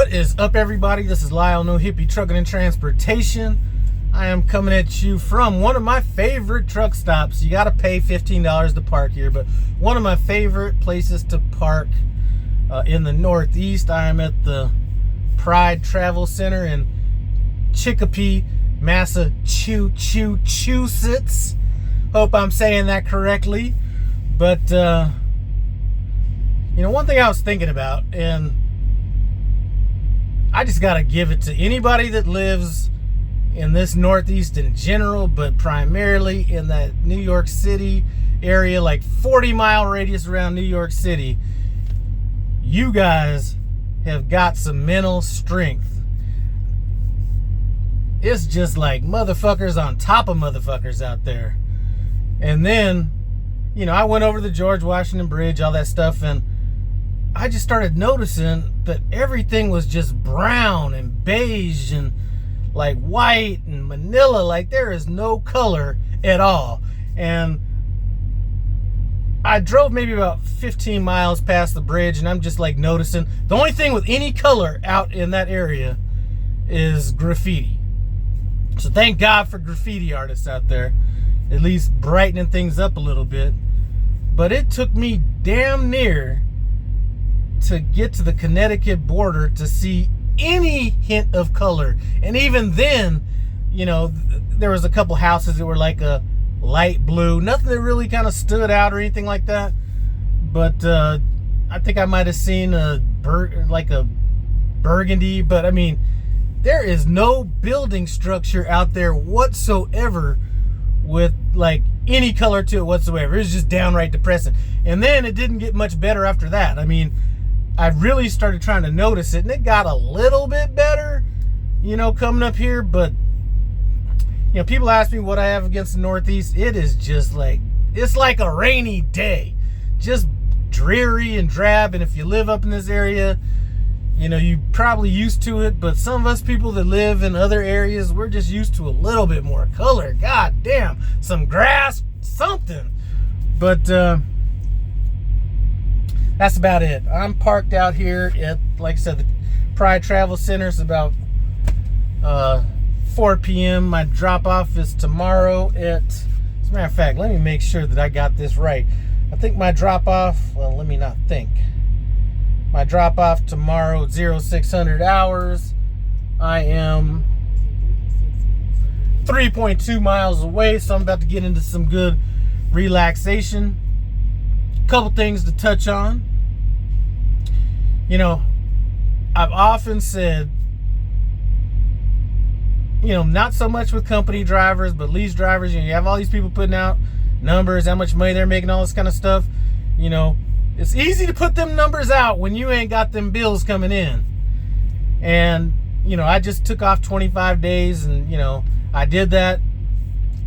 What is up, everybody? This is Lyle, No Hippie Trucking and Transportation. I am coming at you from one of my favorite truck stops. You got to pay $15 to park here, but one of my favorite places to park in the Northeast. I am at the Pride Travel Center in Chicopee, Massachusetts. Hope I'm saying that correctly. But, you know, one thing I was thinking about, and I just got to give it to anybody that lives in this Northeast in general, but primarily in that New York City area, like 40-mile radius around New York City. You guys have got some mental strength. It's just like motherfuckers on top of motherfuckers out there. And then, you know, I went over the George Washington Bridge, all that stuff, and I just started noticing that everything was just brown and beige and like white and manila. Like there is no color at all. And I drove maybe about 15 miles past the bridge, and I'm just like noticing the only thing with any color out in that area is graffiti. So thank God for graffiti artists out there, at least brightening things up a little bit. But it took me damn near to get to the Connecticut border to see any hint of color. And even then, you know, there was a couple houses that were like a light blue, nothing that really kind of stood out or anything like that. But I think I might have seen a burgundy, but I mean, there is no building structure out there whatsoever with like any color to it whatsoever. It was just downright depressing. And then it didn't get much better after that. I mean, I really started trying to notice it, and it got a little bit better, you know, coming up here. But, you know, people ask me what I have against the Northeast. It is just like, it's like a rainy day, just dreary and drab. And if you live up in this area, you know, you probably used to it. But some of us people that live in other areas, we're just used to a little bit more color. God damn, some grass, something. But that's about it. I'm parked out here at, like I said, the Pride Travel Center. It's about 4 p.m. My drop-off is tomorrow at, as a matter of fact, let me make sure that I got this right. I think my drop-off, well, let me not think. My drop-off tomorrow at 0600 hours. I am 3.2 miles away, so I'm about to get into some good relaxation. Couple things to touch on. You know, I've often said, you know, not so much with company drivers, but lease drivers. You know, you have all these people putting out numbers, how much money they're making, all this kind of stuff. You know, it's easy to put them numbers out when you ain't got them bills coming in. And, you know, I just took off 25 days and, you know, I did that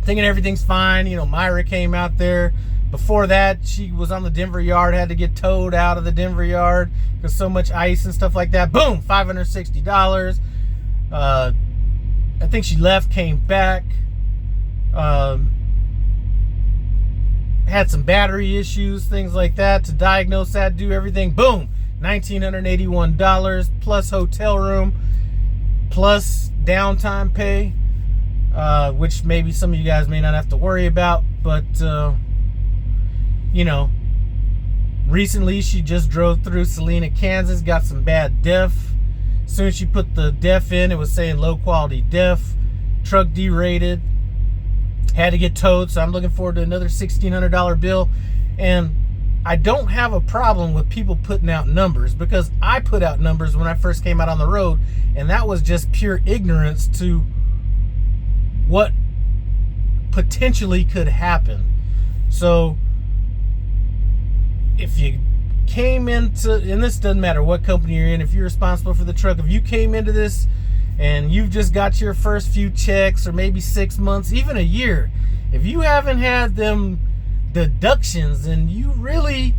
thinking everything's fine. You know, Myra came out there. Before that, she was on the Denver yard, had to get towed out of the Denver yard because so much ice and stuff like that. Boom, $560. I think she left, came back, had some battery issues, things like that. To diagnose that, do everything. Boom, $1,981 plus hotel room, plus downtime pay, which maybe some of you guys may not have to worry about, but you know, recently she just drove through Salina, Kansas, got some bad def. As soon as she put the def in, it was saying low quality def. Truck derated. Had to get towed, so I'm looking forward to another $1,600 bill. And I don't have a problem with people putting out numbers, because I put out numbers when I first came out on the road, and that was just pure ignorance to what potentially could happen. So if you came into, and this doesn't matter what company you're in, if you're responsible for the truck, if you came into this and you've just got your first few checks, or maybe 6 months, even a year, if you haven't had them deductions, then you really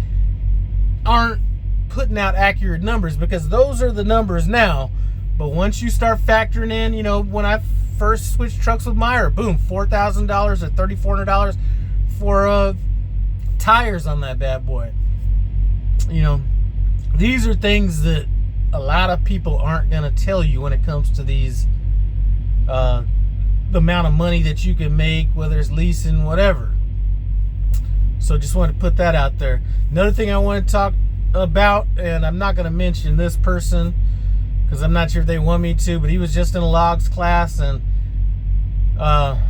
aren't putting out accurate numbers, because those are the numbers now. But once you start factoring in, you know, when I first switched trucks with Myra, boom, $4,000 or $3,400 for tires on that bad boy. You know, these are things that a lot of people aren't going to tell you when it comes to these, the amount of money that you can make, whether it's leasing, whatever. So just wanted to put that out there. Another thing I want to talk about, and I'm not going to mention this person because I'm not sure if they want me to, but he was just in a logs class, and I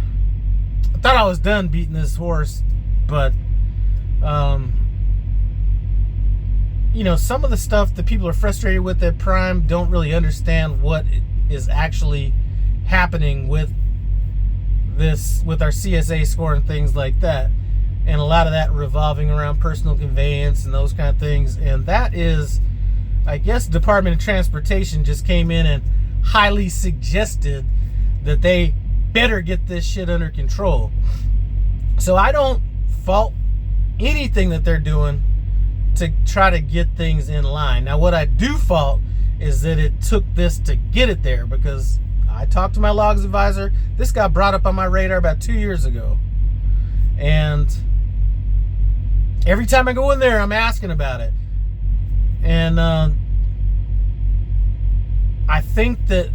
thought I was done beating this horse, but some of the stuff that people are frustrated with at Prime don't really understand what is actually happening with our CSA score and things like that. And a lot of that revolving around personal conveyance and those kind of things. And that is, I guess, Department of Transportation just came in and highly suggested that they better get this shit under control. So I don't fault anything that they're doing to try to get things in line. Now, what I do fault is that it took this to get it there, because I talked to my logs advisor. This got brought up on my radar about 2 years ago. And every time I go in there, I'm asking about it. And I think there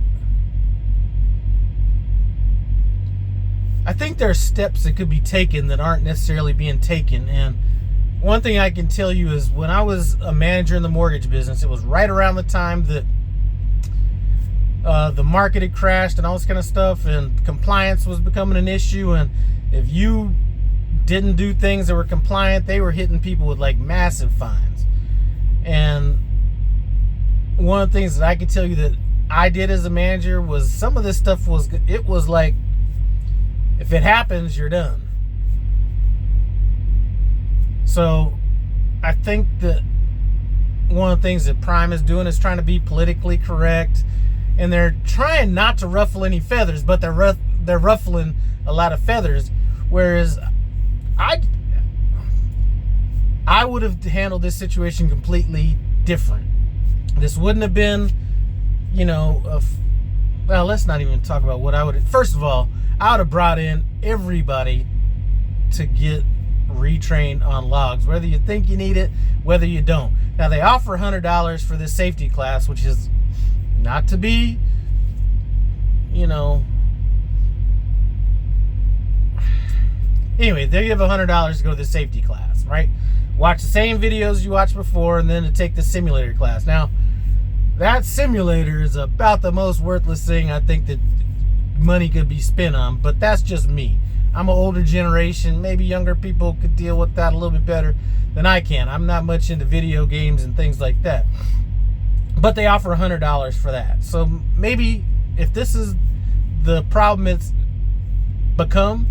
are steps that could be taken that aren't necessarily being taken. And one thing I can tell you is, when I was a manager in the mortgage business, it was right around the time that the market had crashed and all this kind of stuff, and compliance was becoming an issue. And if you didn't do things that were compliant, they were hitting people with like massive fines. And one of the things that I can tell you that I did as a manager was, some of this stuff was like, if it happens, you're done. So I think that one of the things that Prime is doing is trying to be politically correct, and they're trying not to ruffle any feathers, but they're ruffling a lot of feathers. Whereas I would have handled this situation completely different. This wouldn't have been, well, let's not even talk about what I would have. First of all, I would have brought in everybody to get retrained on logs, whether you think you need it, whether you don't. Now, they offer $100 for this safety class, which is not to be, anyway, they give $100 to go to the safety class, right? Watch the same videos you watched before, and then to take the simulator class. Now, that simulator is about the most worthless thing I think that money could be spent on, but that's just me. I'm an older generation. Maybe younger people could deal with that a little bit better than I can. I'm not much into video games and things like that. But they offer $100 for that. So maybe if this is the problem it's become,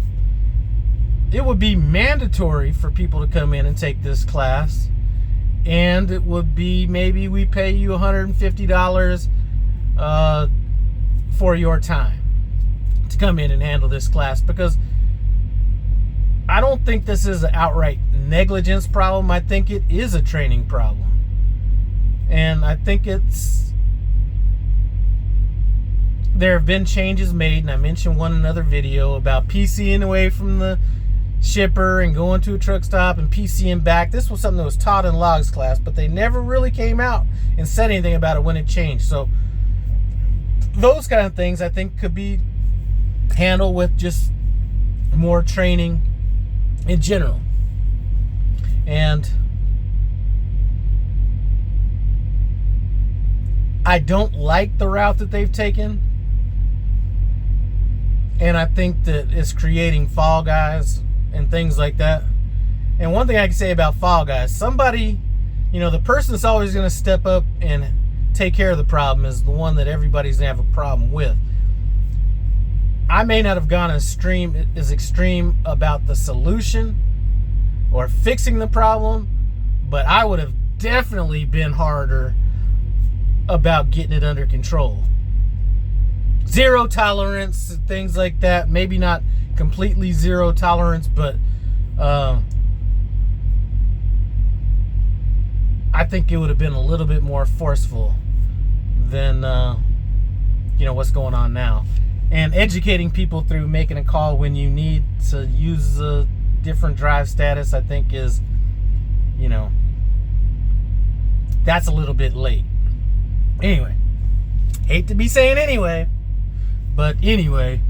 it would be mandatory for people to come in and take this class. And it would be, maybe we pay you $150 for your time to come in and handle this class, because I don't think this is an outright negligence problem. I think it is a training problem. And I think there have been changes made, and I mentioned one in another video about PCing away from the shipper and going to a truck stop and PCing back. This was something that was taught in logs class, but they never really came out and said anything about it when it changed. So those kind of things I think could be handled with just more training in general. And I don't like the route that they've taken, and I think that it's creating fall guys and things like that. And one thing I can say about fall guys, somebody, the person that's always going to step up and take care of the problem is the one that everybody's going to have a problem with. I may not have gone as extreme about the solution or fixing the problem, but I would have definitely been harder about getting it under control. Zero tolerance, things like that. Maybe not completely zero tolerance, but I think it would have been a little bit more forceful than what's going on now. And educating people through making a call when you need to use a different drive status, I think is, that's a little bit late. Anyway, hate to be saying anyway, but anyway,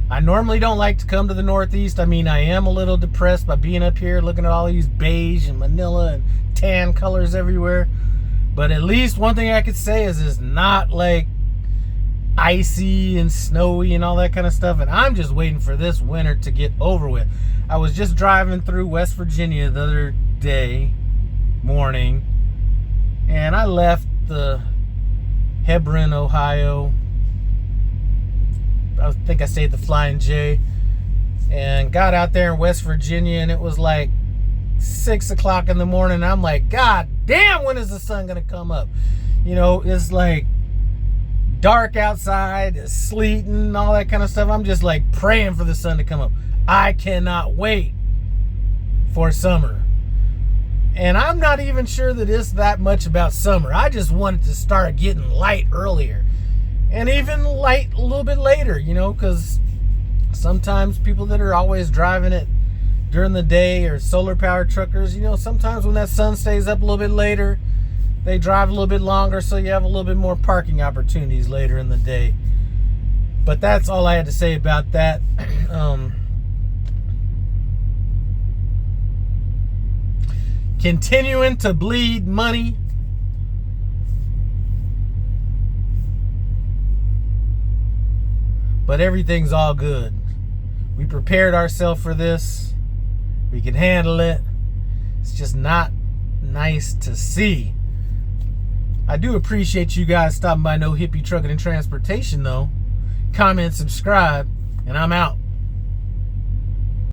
I normally don't like to come to the Northeast. I mean, I am a little depressed by being up here, looking at all these beige and manila and tan colors everywhere. But at least one thing I could say is it's not like icy and snowy and all that kind of stuff. And I'm just waiting for this winter to get over with. I was just driving through West Virginia the other day morning, and I left the Hebron, Ohio. I think I stayed at the Flying J, and got out there in West Virginia, and it was like 6 o'clock in the morning. I'm like, God damn, when is the sun gonna come up? You know, it's like dark outside, it's sleeting, all that kind of stuff. I'm just like praying for the sun to come up. I cannot wait for summer. And I'm not even sure that it's that much about summer. I just want it to start getting light earlier. And even light a little bit later, you know, because sometimes people that are always driving it during the day or solar powered truckers, you know, sometimes when that sun stays up a little bit later, they drive a little bit longer, so you have a little bit more parking opportunities later in the day. But that's all I had to say about that. Continuing to bleed money. But everything's all good. We prepared ourselves for this. We can handle it. It's just not nice to see. I do appreciate you guys stopping by No Hippie Trucking and Transportation, though. Comment, subscribe, and I'm out.